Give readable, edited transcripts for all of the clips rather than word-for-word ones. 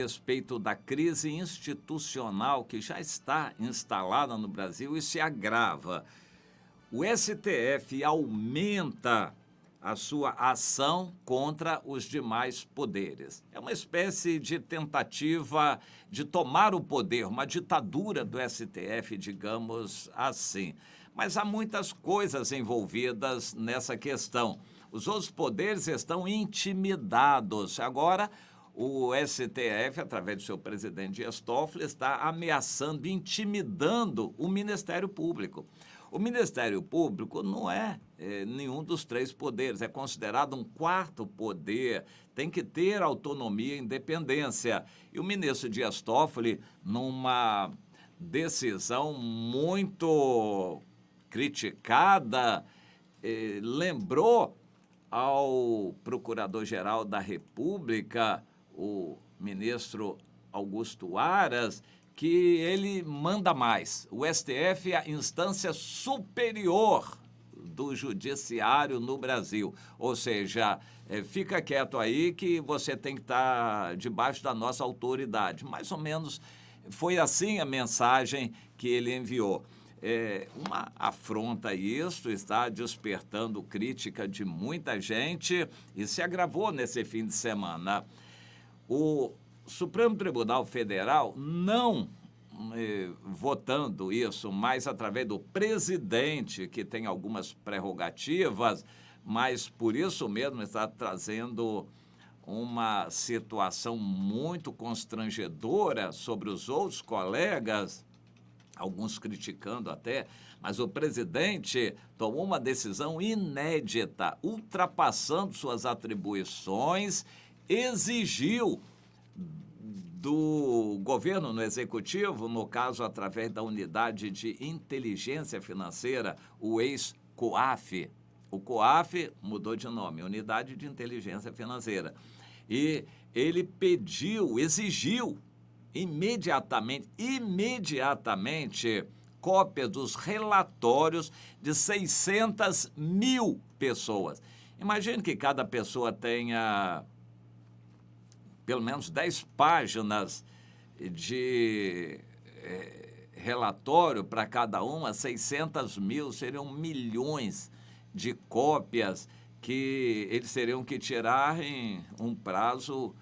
Respeito da crise institucional que já está instalada no Brasil e se agrava. O STF aumenta a sua ação contra os demais poderes. É uma espécie de tentativa de tomar o poder, uma ditadura do STF, digamos assim. Mas há muitas coisas envolvidas nessa questão. Os outros poderes estão intimidados. Agora, o STF, através do seu presidente Dias Toffoli, está ameaçando, intimidando o Ministério Público. O Ministério Público não é nenhum dos três poderes, é considerado um quarto poder, tem que ter autonomia e independência. E o ministro Dias Toffoli, numa decisão muito criticada, lembrou ao Procurador-Geral da República, o ministro Augusto Aras, que ele manda mais. O STF é a instância superior do judiciário no Brasil. Ou seja, fica quieto aí que você tem que estar debaixo da nossa autoridade. Mais ou menos foi assim a mensagem que ele enviou. Uma afronta isso, está despertando crítica de muita gente e se agravou nesse fim de semana. O Supremo Tribunal Federal não votando isso, mas através do presidente, que tem algumas prerrogativas, mas por isso mesmo está trazendo uma situação muito constrangedora sobre os outros colegas, alguns criticando até, mas o presidente tomou uma decisão inédita, ultrapassando suas atribuições, exigiu do governo no executivo, no caso através da unidade de inteligência financeira, o ex-COAF. O COAF mudou de nome, Unidade de Inteligência Financeira. E ele pediu, exigiu imediatamente, cópia dos relatórios de 600 mil pessoas. Imagine que cada pessoa tenha pelo menos 10 páginas de relatório para cada uma, 600 mil, seriam milhões de cópias que eles teriam que tirar em um prazo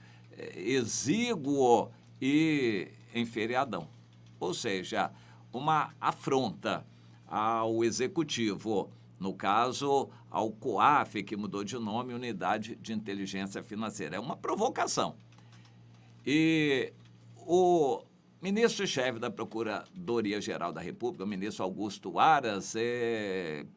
exíguo e em feriadão. Ou seja, uma afronta ao executivo, no caso, ao COAF, que mudou de nome, Unidade de Inteligência Financeira. É uma provocação. E o ministro-chefe da Procuradoria-Geral da República, o ministro Augusto Aras,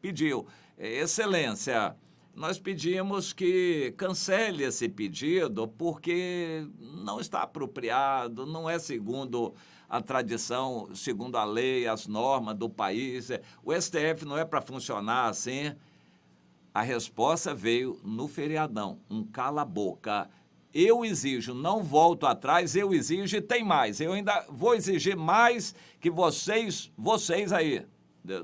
pediu, Excelência, nós pedimos que cancele esse pedido porque não está apropriado, não é segundo a tradição, segundo a lei, as normas do país. O STF não é para funcionar assim. A resposta veio no feriadão, um cala-boca. Eu exijo, não volto atrás, eu exijo e tem mais. Eu ainda vou exigir mais que vocês aí,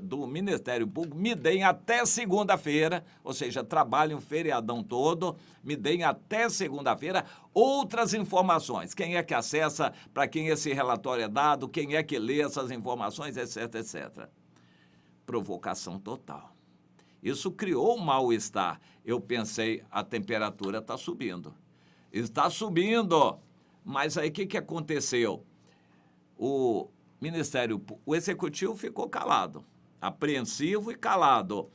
do Ministério Público, me deem até segunda-feira, ou seja, trabalhem o feriadão todo, me deem até segunda-feira outras informações. Quem é que acessa, para quem esse relatório é dado, quem é que lê essas informações, etc, etc. Provocação total. Isso criou um mal-estar. Eu pensei, a temperatura está subindo. Está subindo. Mas aí o que aconteceu? O Executivo ficou calado, apreensivo e calado.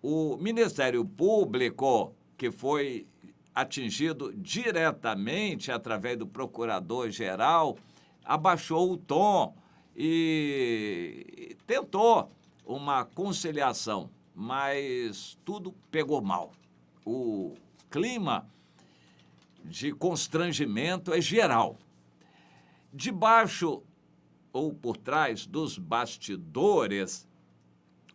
O Ministério Público, que foi atingido diretamente através do Procurador-Geral, abaixou o tom e tentou uma conciliação, mas tudo pegou mal. O clima de constrangimento é geral. Debaixo ou por trás dos bastidores,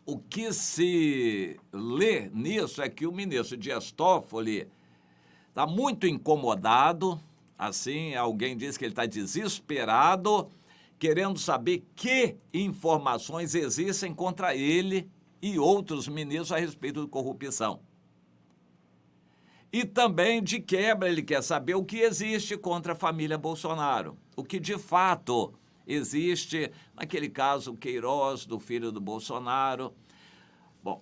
o que se lê nisso é que o ministro Dias Toffoli está muito incomodado, assim, alguém diz que ele está desesperado, querendo saber que informações existem contra ele e outros ministros a respeito de corrupção. E também, de quebra, ele quer saber o que existe contra a família Bolsonaro. O que, de fato, existe, naquele caso, Queiroz, do filho do Bolsonaro. Bom,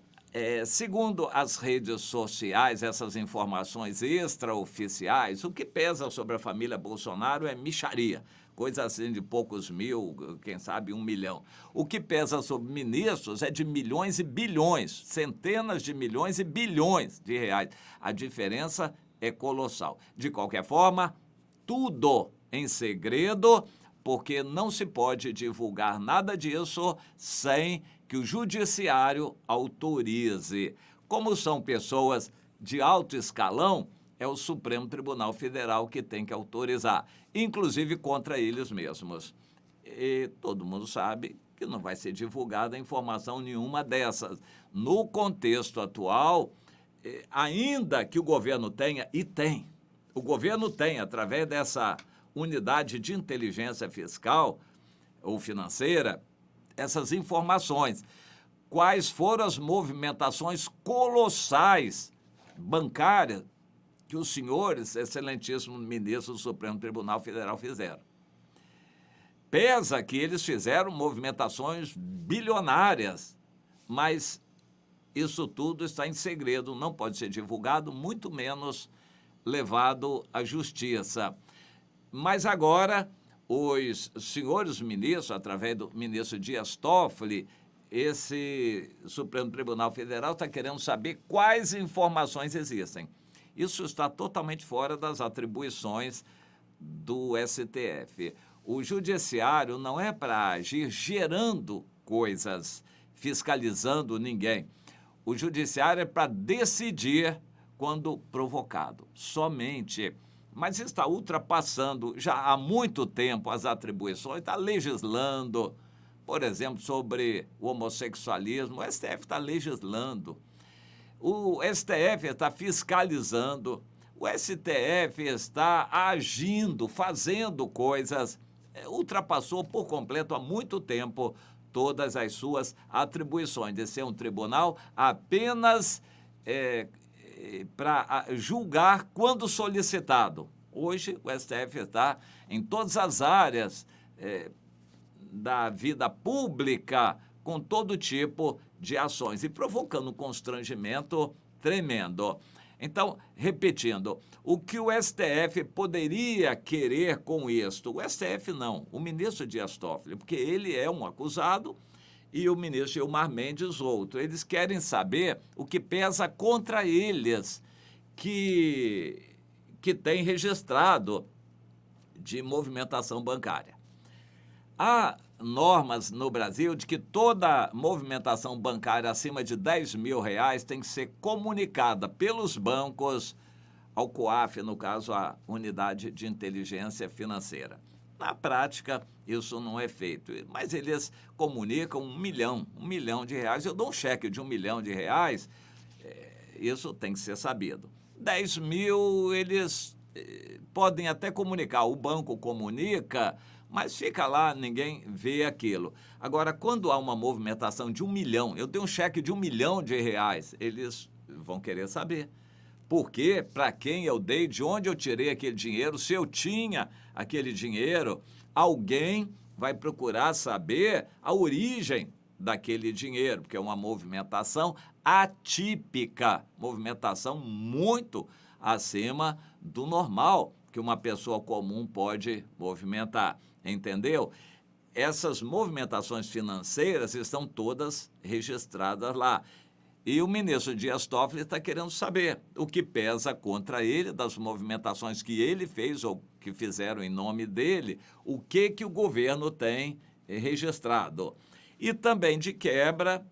segundo as redes sociais, essas informações extraoficiais, o que pesa sobre a família Bolsonaro é mixaria, coisa assim de poucos mil, quem sabe 1 milhão. O que pesa sobre ministros é de milhões e bilhões, centenas de milhões e bilhões de reais. A diferença é colossal. De qualquer forma, tudo em segredo, porque não se pode divulgar nada disso sem que o judiciário autorize. Como são pessoas de alto escalão, é o Supremo Tribunal Federal que tem que autorizar, inclusive contra eles mesmos. E todo mundo sabe que não vai ser divulgada informação nenhuma dessas. No contexto atual, ainda que o governo tenha, e tem, o governo tem, através dessa unidade de inteligência fiscal ou financeira, essas informações. Quais foram as movimentações colossais bancárias que os senhores, excelentíssimos ministros do Supremo Tribunal Federal fizeram. Pesa que eles fizeram movimentações bilionárias, mas isso tudo está em segredo, não pode ser divulgado, muito menos levado à justiça. Mas agora, os senhores ministros, através do ministro Dias Toffoli, esse Supremo Tribunal Federal está querendo saber quais informações existem. Isso está totalmente fora das atribuições do STF. O judiciário não é para agir gerando coisas, fiscalizando ninguém. O judiciário é para decidir quando provocado, somente. Mas está ultrapassando já há muito tempo as atribuições, está legislando, por exemplo, sobre o homossexualismo. O STF está legislando. O STF está fiscalizando, o STF está agindo, fazendo coisas, ultrapassou por completo há muito tempo todas as suas atribuições de ser um tribunal apenas para julgar quando solicitado. Hoje o STF está em todas as áreas da vida pública, com todo tipo de ações e provocando um constrangimento tremendo. Então, repetindo, o que o STF poderia querer com isto? O STF não, o ministro Dias Toffoli, porque ele é um acusado e o ministro Gilmar Mendes outro. Eles querem saber o que pesa contra eles, que tem registrado de movimentação bancária. Há normas no Brasil de que toda movimentação bancária acima de R$10 mil tem que ser comunicada pelos bancos ao COAF, no caso, a Unidade de Inteligência Financeira. Na prática, isso não é feito, mas eles comunicam R$1 milhão. Eu dou um cheque de R$1 milhão, isso tem que ser sabido. 10 mil, eles podem até comunicar, o banco comunica, mas fica lá, ninguém vê aquilo. Agora, quando há uma movimentação de R$1 milhão, eu dei um cheque de R$1 milhão, eles vão querer saber. Por quê? Para quem eu dei, de onde eu tirei aquele dinheiro, se eu tinha aquele dinheiro, alguém vai procurar saber a origem daquele dinheiro, porque é uma movimentação atípica, movimentação muito acima do normal que uma pessoa comum pode movimentar. Entendeu? Essas movimentações financeiras estão todas registradas lá. E o ministro Dias Toffoli está querendo saber o que pesa contra ele, das movimentações que ele fez ou que fizeram em nome dele, o que o governo tem registrado. E também, de quebra,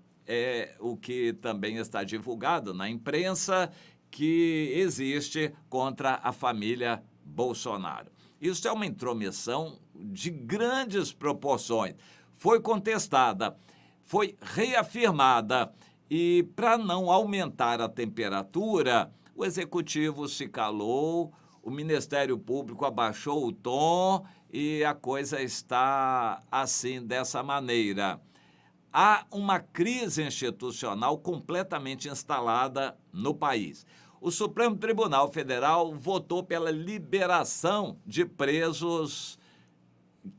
o que também está divulgado na imprensa, que existe contra a família Bolsonaro. Isso é uma intromissão de grandes proporções. Foi contestada, foi reafirmada e, para não aumentar a temperatura, o Executivo se calou, o Ministério Público abaixou o tom e a coisa está assim, dessa maneira. Há uma crise institucional completamente instalada no país. O Supremo Tribunal Federal votou pela liberação de presos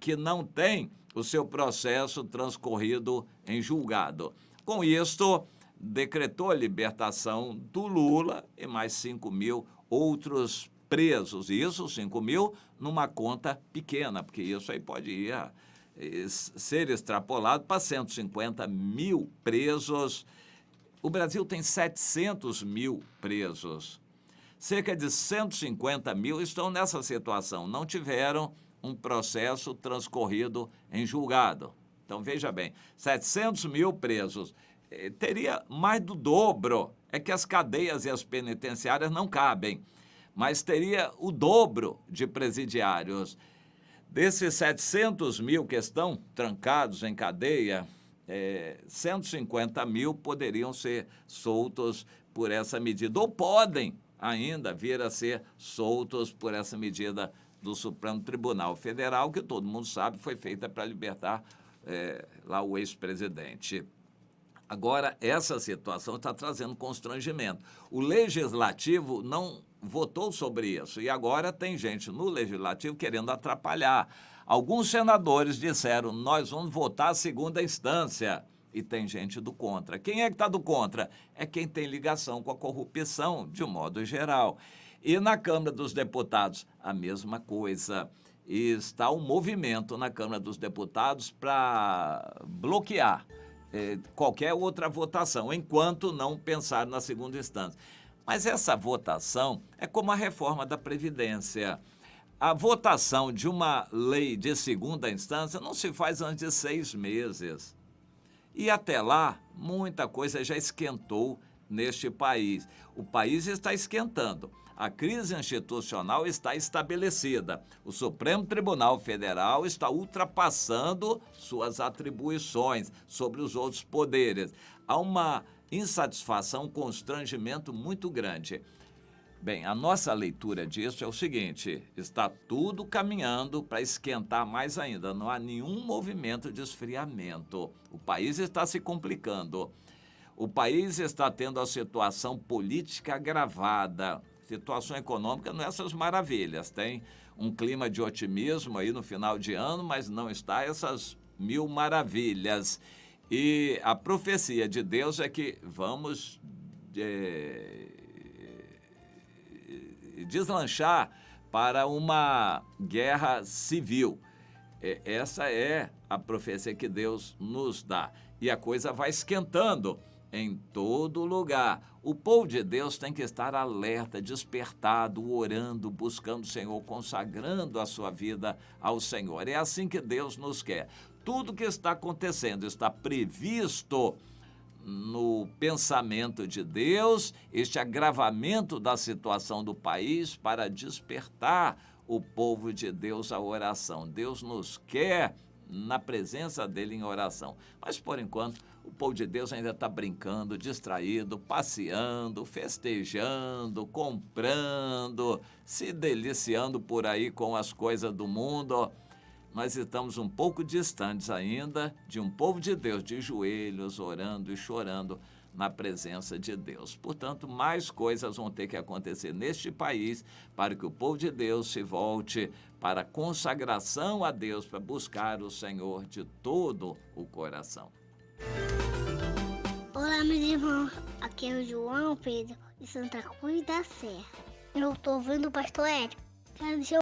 que não têm o seu processo transcorrido em julgado. Com isto, decretou a libertação do Lula e mais 5 mil outros presos. Isso, 5 mil, numa conta pequena, porque isso aí pode ir ser extrapolado para 150 mil presos. O Brasil tem 700 mil presos. Cerca de 150 mil estão nessa situação, não tiveram um processo transcorrido em julgado. Então, veja bem, 700 mil presos, teria mais do dobro. É que as cadeias e as penitenciárias não cabem, mas teria o dobro de presidiários. Desses 700 mil que estão trancados em cadeia, 150 mil poderiam ser soltos por essa medida, ou podem ainda vir a ser soltos por essa medida do Supremo Tribunal Federal, que todo mundo sabe foi feita para libertar lá o ex-presidente. Agora, essa situação está trazendo constrangimento. O Legislativo não votou sobre isso e agora tem gente no Legislativo querendo atrapalhar. Alguns senadores disseram, nós vamos votar a segunda instância, e tem gente do contra. Quem é que está do contra? É quem tem ligação com a corrupção, de um modo geral. E na Câmara dos Deputados, a mesma coisa. E está um movimento na Câmara dos Deputados para bloquear qualquer outra votação, enquanto não pensar na segunda instância. Mas essa votação é como a reforma da Previdência. A votação de uma lei de segunda instância não se faz antes de 6 meses. E até lá, muita coisa já esquentou neste país. O país está esquentando. A crise institucional está estabelecida. O Supremo Tribunal Federal está ultrapassando suas atribuições sobre os outros poderes. Há uma insatisfação, um constrangimento muito grande. Bem, a nossa leitura disso é o seguinte, está tudo caminhando para esquentar mais ainda, não há nenhum movimento de esfriamento. O país está se complicando. O país está tendo a situação política agravada. Situação econômica não é essas maravilhas, tem um clima de otimismo aí no final de ano, mas não está essas 1000 maravilhas. E a profecia de Deus é que vamos deslanchar para uma guerra civil. Essa é a profecia que Deus nos dá. E a coisa vai esquentando em todo lugar. O povo de Deus tem que estar alerta, despertado, orando, buscando o Senhor, consagrando a sua vida ao Senhor. É assim que Deus nos quer. Tudo que está acontecendo está previsto no pensamento de Deus, este agravamento da situação do país para despertar o povo de Deus à oração. Deus nos quer na presença dele em oração. Mas, por enquanto, o povo de Deus ainda está brincando, distraído, passeando, festejando, comprando, se deliciando por aí com as coisas do mundo. Nós estamos um pouco distantes ainda de um povo de Deus de joelhos, orando e chorando na presença de Deus. Portanto, mais coisas vão ter que acontecer neste país para que o povo de Deus se volte para a consagração a Deus, para buscar o Senhor de todo o coração. Olá, meus irmãos. Aqui é o João Pedro, de Santa Cruz da Serra. Eu estou ouvindo o pastor Érico. Quero dizer